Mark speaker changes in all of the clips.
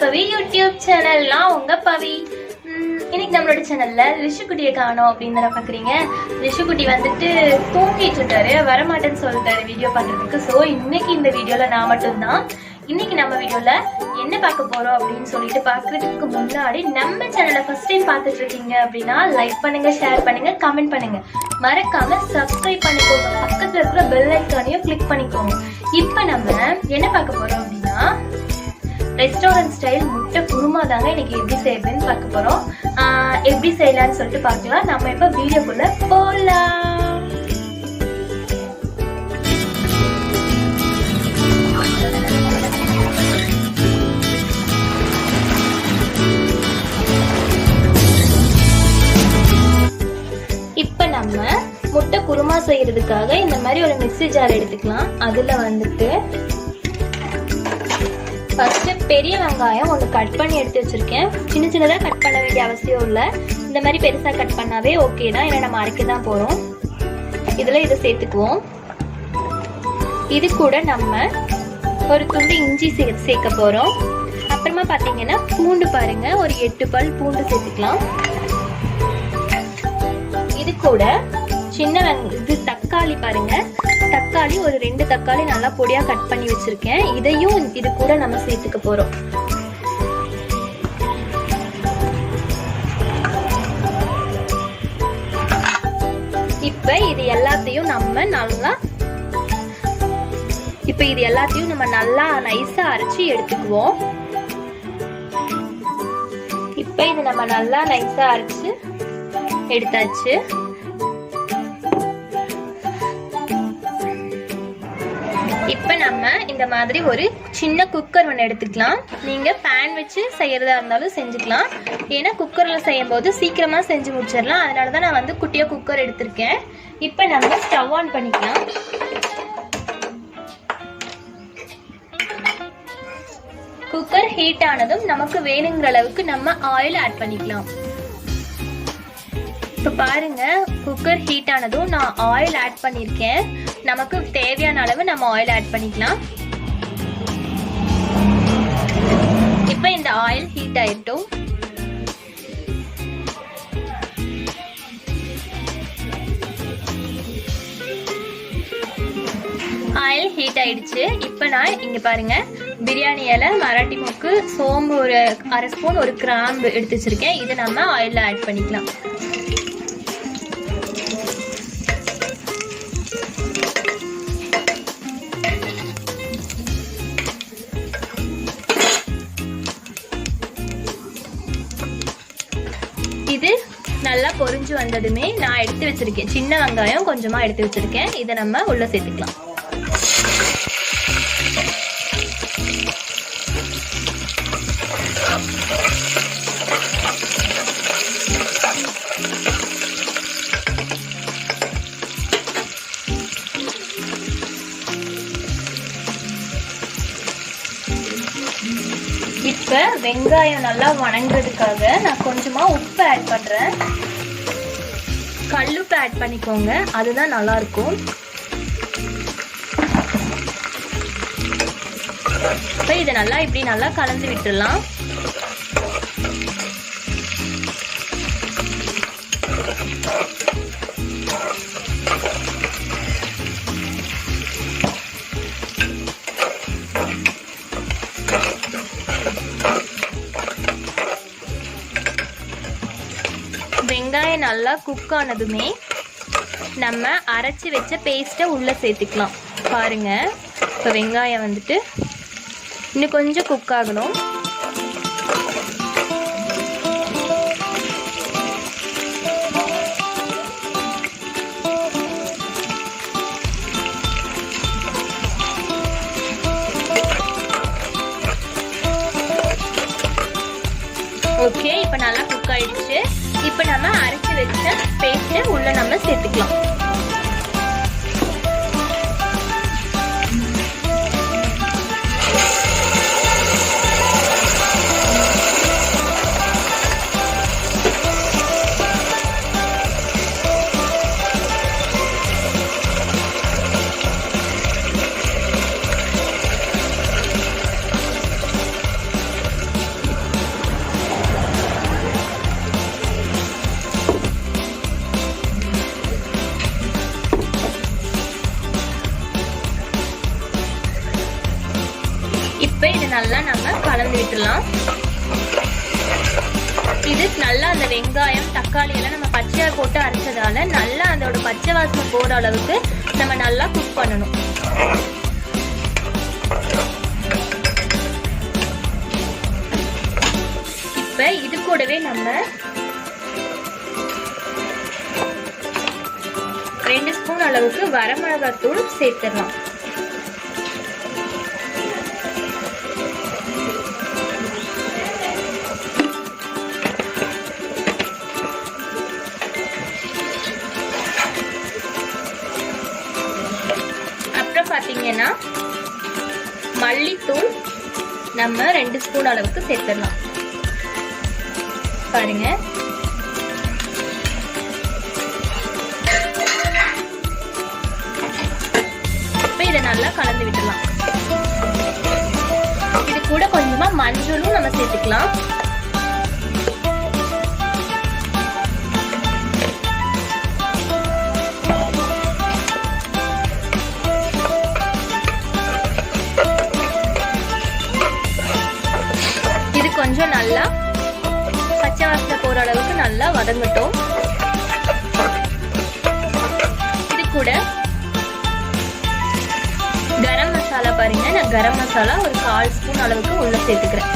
Speaker 1: பவி YouTube channel. நான் உங்க பவி. இன்னைக்கு நம்மளோட சேனல்ல ரிஷுக்குட்டியை காணோம் அப்படின்னு பாக்குறீங்க. ரிஷுக்குட்டி வந்துட்டு தூங்கிட்டு இருக்காரு, வரமாட்டேன்னு சொல்லிட்டாரு வீடியோ பண்றதுக்கு. ஸோ இன்னைக்கு இந்த வீடியோல நான் மட்டும்தான். இன்னைக்கு நம்ம வீடியோல என்ன பார்க்க போறோம் அப்படின்னு சொல்லிட்டு பாக்குறதுக்கு முன்னாடி நம்ம சேனலை ஃபர்ஸ்ட் டைம் பார்த்துட்டு இருக்கீங்க அப்படின்னா லைக் பண்ணுங்க, ஷேர் பண்ணுங்க, கமெண்ட் பண்ணுங்க, மறக்காம சப்ஸ்கிரைப் பண்ணிக்கோங்க. பக்கத்துல இருக்கிற பெல் ஐக்கானையும் கிளிக் பண்ணிக்கோங்க. இப்போ நம்ம என்ன பார்க்க போறோம் அப்படின்னா ரெஸ்டாரண்ட் ஸ்டைல் முட்டை குருமா தாங்க இன்னைக்கு எப்படி செய்யறதுன்னு பார்க்க போறோம். எப்படி செய்யலாம்னு சொல்லிட்டு பார்க்கலாம். நம்ம இப்ப வீடியோக்குள்ள போலாம். இப்ப நம்ம முட்டை குருமா செய்யறதுக்காக இந்த மாதிரி ஒரு மிக்ஸி ஜார் எடுத்துக்கலாம். அதுல வந்துட்டு ஃபர்ஸ்ட் பெரிய வெங்காயம் ஒன்று கட் பண்ணி எடுத்து வச்சிருக்கேன். சின்ன சின்னதாக கட் பண்ண வேண்டிய அவசியம் இல்லை. இந்த மாதிரி பெருசாக கட் பண்ணாவே ஓகே தான், ஏன்னா நம்ம அரைக்க தான் போகிறோம். இதில் இதை சேர்த்துக்குவோம். இது கூட நம்ம ஒரு துண்டு இஞ்சி சேர்க்க போகிறோம். அப்புறமா பார்த்தீங்கன்னா பூண்டு பாருங்க, ஒரு 8 பல் பூண்டு சேர்த்துக்கலாம். இது கூட சின்ன இது தக்காளி பாருங்க, தக்காளி ஒரு 2 தக்காளி நல்லா பொடியா கட் பண்ணி வச்சிருக்கேன். இதையும் இது கூட நம்ம சேர்த்துக்க போறோம். இப்ப இது எல்லாத்தையும் நம்ம நல்லா நைஸா அரைச்சி எடுத்துக்குவோம். இப்ப இது நம்ம நல்லா நைஸா அரைச்சு எடுத்தாச்சு. இப்ப நம்ம இந்த மாதிரி ஒரு சின்ன குக்கர் ஒன்று எடுத்துக்கலாம். நீங்க பேன் வச்சு செய்யறதா இருந்தாலும் செஞ்சுக்கலாம். ஏன்னா குக்கர்ல செய்யும் போது சீக்கிரமா செஞ்சு முடிச்சிடலாம். அதனாலதான் நான் வந்து குட்டியா குக்கர் எடுத்திருக்கேன். இப்ப நம்ம ஸ்டவ் ஆன் பண்ணிக்கலாம். குக்கர் ஹீட் ஆனதும் நமக்கு வேணுங்கிற அளவுக்கு நம்ம ஆயில் ஆட் பண்ணிக்கலாம். இப்போ பாருங்க, குக்கர் ஹீட் ஆனதும் நான் ஆயில் ஆட் பண்ணியிருக்கேன். நமக்கு தேவையான அளவு நம்ம ஆயில் ஆட் பண்ணிக்கலாம். இப்போ இந்த ஆயில் ஹீட் ஆயிட்டும். ஆயில் ஹீட் ஆயிடுச்சு. இப்போ நான் இங்க பாருங்க, பிரியாணி இலை, மராட்டி மொக்கு, சோம்பு ஒரு 1/2 ஸ்பூன், ஒரு கிராம்பு எடுத்து வச்சிருக்கேன். இதை நம்ம ஆயில்ல ஆட் பண்ணிக்கலாம். இது நல்லா பொரிஞ்சு வந்ததுமே நான் எடுத்து வச்சிருக்கேன் சின்ன வெங்காயம் கொஞ்சமா எடுத்து வச்சிருக்கேன். இதை நம்ம உள்ள சேர்த்துக்கலாம். இப்ப வெங்காயம் நல்லா வணங்குறதுக்காக நான் கொஞ்சமா உப்பு ஆட் பண்றேன். கல்லுப்பு ஆட் பண்ணிக்கோங்க, அதுதான் நல்லா இருக்கும். இப்ப இதை இப்படி நல்லா கலந்து விட்டுடலாம். வெங்காயம் நல்லா குக் ஆனதுமே நம்ம அரைச்சி வச்ச பேஸ்ட்டை உள்ள சேர்த்துக்கலாம். பாருங்க, இப்போ வெங்காயம் வந்துட்டு இன்னும் கொஞ்சம் குக் ஆகணும். ஓகே, இப்போ நல்லா குக் ஆயிடுச்சு. இப்போ நம்ம அரைச்சி வச்ச பேஸ்ட்டை உள்ள நம்ம சேர்த்துக்கலாம். இப்போ இது நல்லா நம்ம கலந்து விட்டுலாம். இது நல்லா அந்த வெங்காயம் தக்காளி எல்லாம் நம்ம பச்சையா போட்டு அரைச்சதால நல்லா அதோட பச்சை வாசனை போற அளவுக்கு நம்ம நல்லா குக் பண்ணணும். இப்ப இது கூடவே நம்ம 2 ஸ்பூன் அளவுக்கு வரமிளகாய் தூள் சேர்த்துடலாம். அப்புறம் பாத்தீங்கன்னா மல்லித்தூள் நம்ம 2 ஸ்பூன் அளவுக்கு சேர்த்துடலாம். பாருங்க, இதை நல்லா கலந்து விட்டுலாம். இது கூட கொஞ்சமா மஞ்சளும் நம்ம சேர்த்துக்கலாம். இது கொஞ்சம் நல்லா பச்சை வாசனை போற அளவுக்கு நல்லா வதங்கட்டும். இது கூட கரம் மசாலா பாருங்க, நான் கரம் மசாலா ஒரு 1/4 ஸ்பூன் அளவுக்கு உள்ள சேர்த்துக்கிறேன்.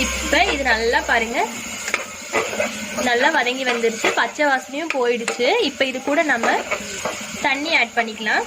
Speaker 1: இப்ப இது நல்லா பாருங்க நல்லா வதங்கி வந்துருச்சு, பச்சை வாசனையும் போயிடுச்சு. இப்ப இது கூட நம்ம தண்ணி ஆட் பண்ணிக்கலாம்.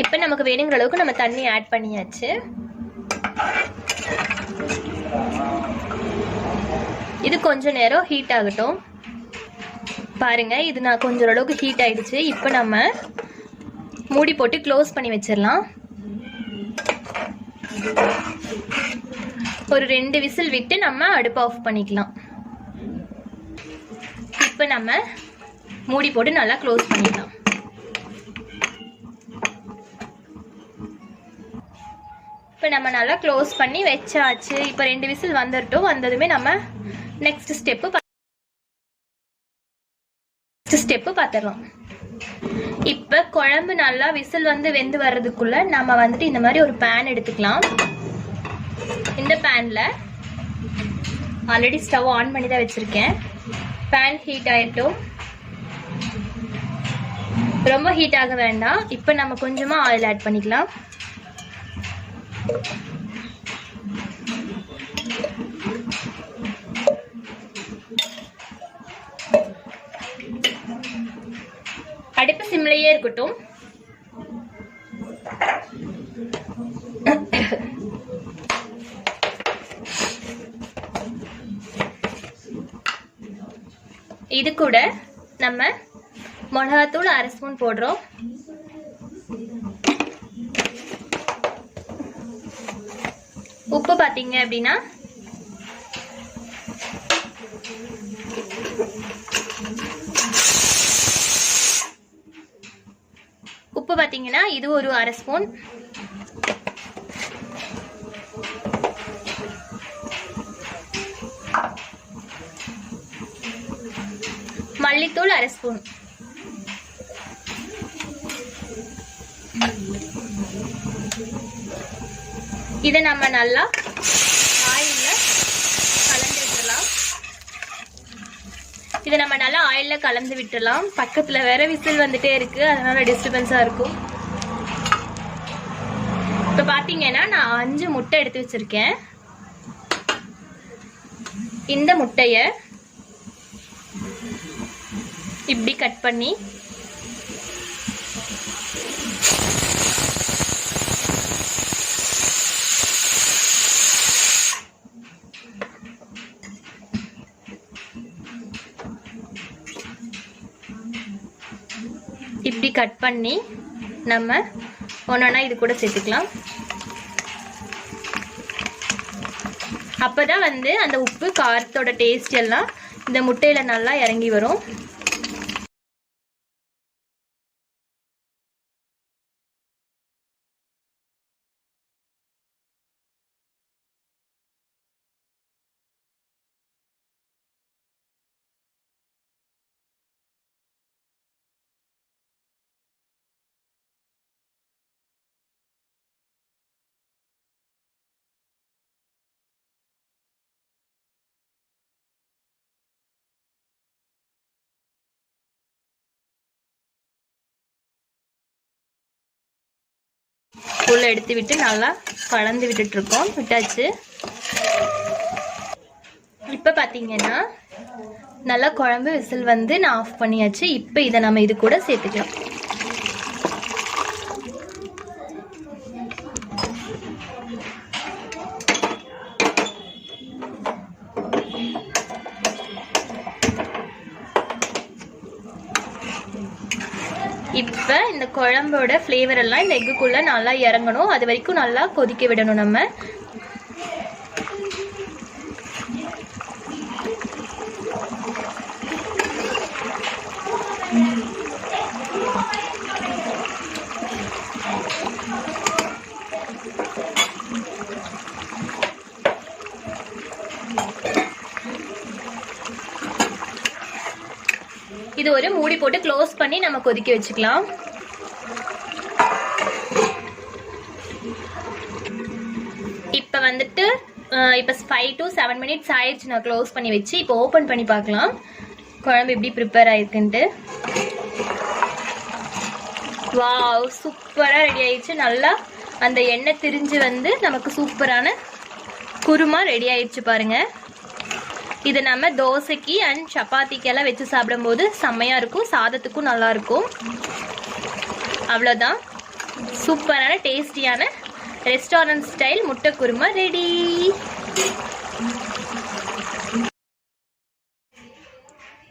Speaker 1: இப்ப நமக்கு வேணுங்கிற அளவுக்கு நம்ம தண்ணி ஆட் பண்ணியாச்சு. இது கொஞ்ச நேரம் ஹீட் ஆகட்டும். பாருங்க, இது நான் கொஞ்சம் அளவுக்கு ஹீட் ஆயிடுச்சு. இப்ப நம்ம மூடி போட்டு க்ளோஸ் பண்ணி வச்சிடலாம். ஒரு 2 விசில் விட்டு நம்ம அடுப்பு ஆஃப் பண்ணிக்கலாம். இப்ப நம்ம மூடி போட்டு நல்லா க்ளோஸ் பண்ணிடலாம். இப்போ நம்ம நல்லா க்ளோஸ் பண்ணி வச்சாச்சு. இப்போ 2 விசில் வந்துட்டோம். வந்ததுமே நம்ம நெக்ஸ்ட் ஸ்டெப்பு பார்த்துடலாம். இப்போ குழம்பு நல்லா விசில் வந்து வெந்து வர்றதுக்குள்ள நம்ம வந்துட்டு இந்த மாதிரி ஒரு பேன் எடுத்துக்கலாம். இந்த பேன்ல ஆல்ரெடி ஸ்டவ் ஆன் பண்ணி தான் வச்சிருக்கேன். பேன் ஹீட் ஆயிட்டும், ரொம்ப ஹீட் ஆக வேண்டாம். இப்போ நம்ம கொஞ்சமா ஆயில் ஆட் பண்ணிக்கலாம். அடுப்பு சிம்லயே இருக்கட்டும். இது கூட நம்ம மிளகாத்தூள் 1/2 ஸ்பூன் போடுறோம். உப்பு பாத்தீங்க அப்படின்னா இது ஒரு 1/2 ஸ்பூன். மல்லித்தூள் 1/2 ஸ்பூன். இதை நம்ம நல்லா ஆயில்ல கலந்து விட்டுறலாம். இதை நம்ம நல்லா ஆயில்ல கலந்து விட்டுறலாம். பக்கத்துல வேற விசில் வந்துட்டே இருக்கு, அதனால டிஸ்டர்பன்ஸா இருக்கும். இப்ப பாத்தீங்கன்னா நான் 5 முட்டை எடுத்து வச்சிருக்கேன். இந்த முட்டைய இப்படி கட் பண்ணி நம்ம ஒன்றா இது கூட சேர்த்துக்கலாம். அப்பதான் வந்து அந்த உப்பு காரத்தோட டேஸ்ட் எல்லாம் இந்த முட்டையில நல்லா இறங்கி வரும். உள்ள எடுத்து விட்டு நல்லா கலந்து விட்டுட்டு இருக்கோம். விட்டாச்சு. இப்ப பாத்தீங்கன்னா நல்லா குழம்பு விசில் வந்து நான் ஆஃப் பண்ணியாச்சு. இப்ப இதை நம்ம இது கூட சேர்த்துக்கலாம். இப்போ இந்த குழம்போட ஃப்ளேவர் எல்லாம் இந்த எக்குக்குள்ள நல்லா இறங்கணும். அது வரைக்கும் நல்லா கொதிக்க விடணும். நம்ம இது ஒரு மூடி போட்டு க்ளோஸ் பண்ணி நம்ம கொதிக்க வச்சுக்கலாம். இப்போ வந்துட்டு 5 to 7 minutes ஆயிடுச்சு. நான் க்ளோஸ் பண்ணி வச்சு இப்போ ஓப்பன் பண்ணி பார்க்கலாம் குழம்பு எப்படி ப்ரிப்பேர் ஆயிருக்குன்ட்டு. வாவ், சூப்பராக ரெடி ஆயிடுச்சு. நல்லா அந்த எண்ணெய் திரிஞ்சு வந்து நமக்கு சூப்பரான குருமா ரெடி ஆயிடுச்சு பாருங்க. இது நம்ம தோசைக்கு அண்ட் சப்பாத்திக்கெல்லாம் வச்சு சாப்பிடும்போது செம்மையாக இருக்கும். சாதத்துக்கும் நல்லா இருக்கும். அவ்வளோதான், சூப்பரான டேஸ்டியான ரெஸ்டாரண்ட் ஸ்டைல் முட்டை குருமா ரெடி.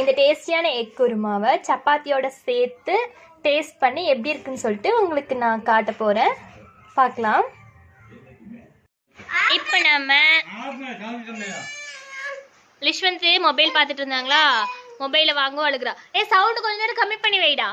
Speaker 1: இந்த டேஸ்டியான எக் குருமாவை சப்பாத்தியோட சேர்த்து டேஸ்ட் பண்ணி எப்படி இருக்குன்னு சொல்லிட்டு உங்களுக்கு நான் காட்ட போகிறேன். பார்க்கலாம். இப்போ நம்ம லிஷ்வந்த் மொபைல் பார்த்துட்டு இருந்தாங்களா, மொபைலை வாங்கவும் அழுகுறா. சவுண்டு கொஞ்ச நேரம் கம்மி பண்ணி வைடா.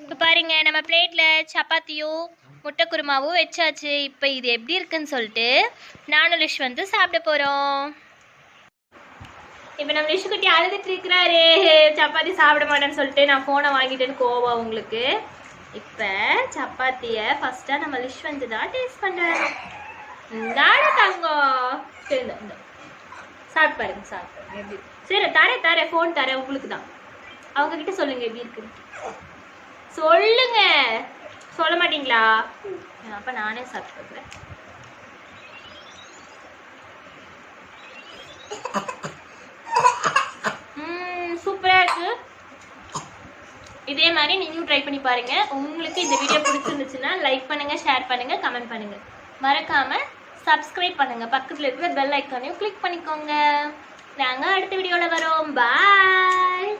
Speaker 1: இப்போ பாருங்க, நம்ம பிளேட்டில் சப்பாத்தியும் முட்டை குருமாவும் வச்சாச்சு. இப்போ இது எப்படி இருக்குன்னு சொல்லிட்டு நானும் லிஷ்வந்த் சாப்பிட போகிறோம். இப்போ நம்ம லிஷ்குட்டி அழுதுட்டு இருக்கிறாரு, சப்பாத்தி சாப்பிட மாட்டேன்னு சொல்லிட்டு. நான் ஃபோனை வாங்கிட்டேன்னு கோவம் உங்களுக்கு. இப்போ சப்பாத்தியை ஃபஸ்ட்டாக நம்ம லிஷ்வந்த் தான் டேஸ்ட் பண்ணுறேன். இந்தாட தங்கம், சரி இந்த சாப்பிட்டு பாருங்க. சாப்பிட்டு எப்படி சரி தரேன் ஃபோன் தரேன் உங்களுக்கு தான். அவங்க கிட்ட சொல்லுங்க எப்படி இருக்குன்னு. சொல்லுங்க. சொல்ல மாட்டீங்களா? அப்ப நானே சாப்பிட்டு பார்க்குறேன். சூப்பரா இருக்கு. இதே மாதிரி நீங்களும் ட்ரை பண்ணி பாருங்க. உங்களுக்கு இந்த வீடியோ பிடிச்சிருந்துச்சுன்னா லைக் பண்ணுங்க, ஷேர் பண்ணுங்க, கமெண்ட் பண்ணுங்க. மறக்காம சப்ஸ்கிரைப் பண்ணுங்க. பக்கத்துல இருக்கிற பெல் ஐக்கானையும் கிளிக் பண்ணிக்கோங்க. நாங்க அடுத்த வீடியோல வரோம். பாய்.